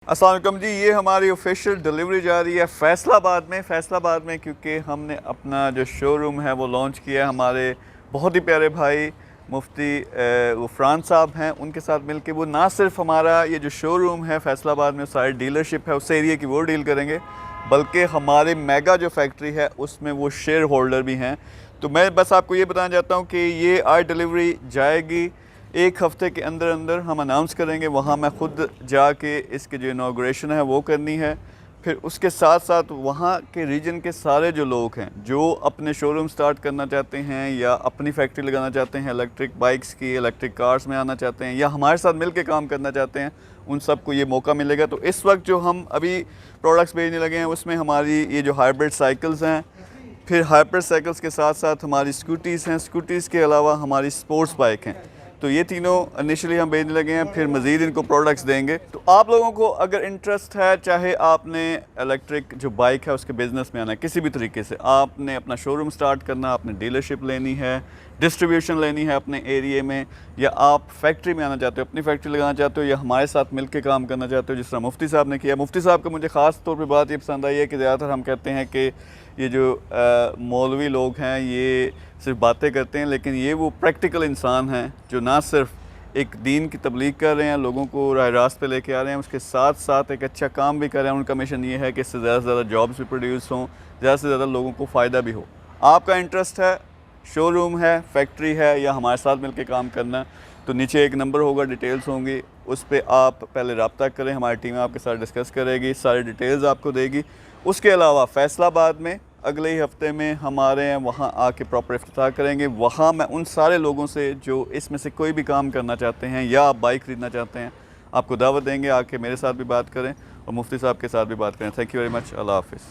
अस्सलाम वालेकुम जी, ये हमारी ऑफिशियल डिलीवरी जा रही है फ़ैसलाबाद में क्योंकि हमने अपना जो शोरूम है वो लॉन्च किया है। हमारे बहुत ही प्यारे भाई मुफ्ती गुफरान साहब हैं, उनके साथ मिलके वो ना सिर्फ हमारा ये जो शोरूम है फ़ैसलाबाद में सारी डीलरशिप है उस एरिया की वो डील करेंगे, बल्कि हमारे मेगा जो फैक्ट्री है उसमें वो शेयर होल्डर भी हैं। तो मैं बस आपको ये बताना चाहता हूँ कि ये आज डिलीवरी जाएगी, एक हफ़्ते के अंदर अंदर हम अनाउंस करेंगे। वहाँ मैं ख़ुद जाके इसके जो इनाग्रेशन है वो करनी है। फिर उसके साथ साथ वहाँ के रीजन के सारे जो लोग हैं जो अपने शोरूम स्टार्ट करना चाहते हैं या अपनी फैक्ट्री लगाना चाहते हैं, इलेक्ट्रिक बाइक्स की, इलेक्ट्रिक कार्स में आना चाहते हैं या हमारे साथ मिल के काम करना चाहते हैं, उन सबको ये मौका मिलेगा। तो इस वक्त जो हम अभी प्रोडक्ट्स भेजने लगे हैं उसमें हमारी ये जो हाइब्रिड साइकिल्स हैं, फिर हाइब्रिड साइकिल्स के साथ साथ हमारी स्कूटीज़ हैं, स्कूटीज़ के अलावा हमारी स्पोर्ट्स बाइक हैं। तो ये तीनों इनिशियली हम भेजने लगे हैं, फिर मज़ीद इनको प्रोडक्ट्स देंगे। तो आप लोगों को अगर इंटरेस्ट है, चाहे आपने इलेक्ट्रिक जो बाइक है उसके बिज़नेस में आना है, किसी भी तरीके से आपने अपना शोरूम स्टार्ट करना, आपने डीलरशिप लेनी है, डिस्ट्रीब्यूशन लेनी है अपने एरिए में, या आप फैक्ट्री में आना चाहते हो, अपनी फैक्ट्री लगाना चाहते हो, या हमारे साथ मिल के काम करना चाहते हो जिस तरह मुफ्ती साहब ने किया। मुफ्ती साहब को मुझे ख़ास तौर पर बात ये पसंद आई है कि ज़्यादातर हम कहते हैं कि ये जो मौलवी लोग हैं ये सिर्फ बातें करते हैं, लेकिन ये वो प्रैक्टिकल इंसान हैं जो ना सिर्फ एक दीन की तबलीग कर रहे हैं, लोगों को राह रास्त पे लेके आ रहे हैं, उसके साथ साथ एक अच्छा काम भी कर रहे हैं। उनका मिशन ये है कि इससे ज़्यादा से ज़्यादा जॉब्स भी प्रोड्यूस हों, ज़्यादा से ज़्यादा लोगों को फ़ायदा भी हो। आपका इंटरेस्ट है, शोरूम है, फैक्ट्री है, या हमारे साथ मिल के काम करना, तो नीचे एक नंबर होगा, डिटेल्स होंगी, उस पर आप पहले रब्ता करें, हमारी टीम आपके साथ डिस्कस करेगी, सारी डिटेल्स आपको देगी। उसके अलावा फ़ैसलाबाद में अगले ही हफ्ते में हमारे हैं, वहाँ आके प्रॉपर इफ्तिताह करेंगे। वहाँ मैं उन सारे लोगों से जो इसमें से कोई भी काम करना चाहते हैं या आप बाइक ख़रीदना चाहते हैं, आपको दावत देंगे, आके मेरे साथ भी बात करें और मुफ्ती साहब के साथ भी बात करें। Thank you very much. अल्लाह हाफ़िज़।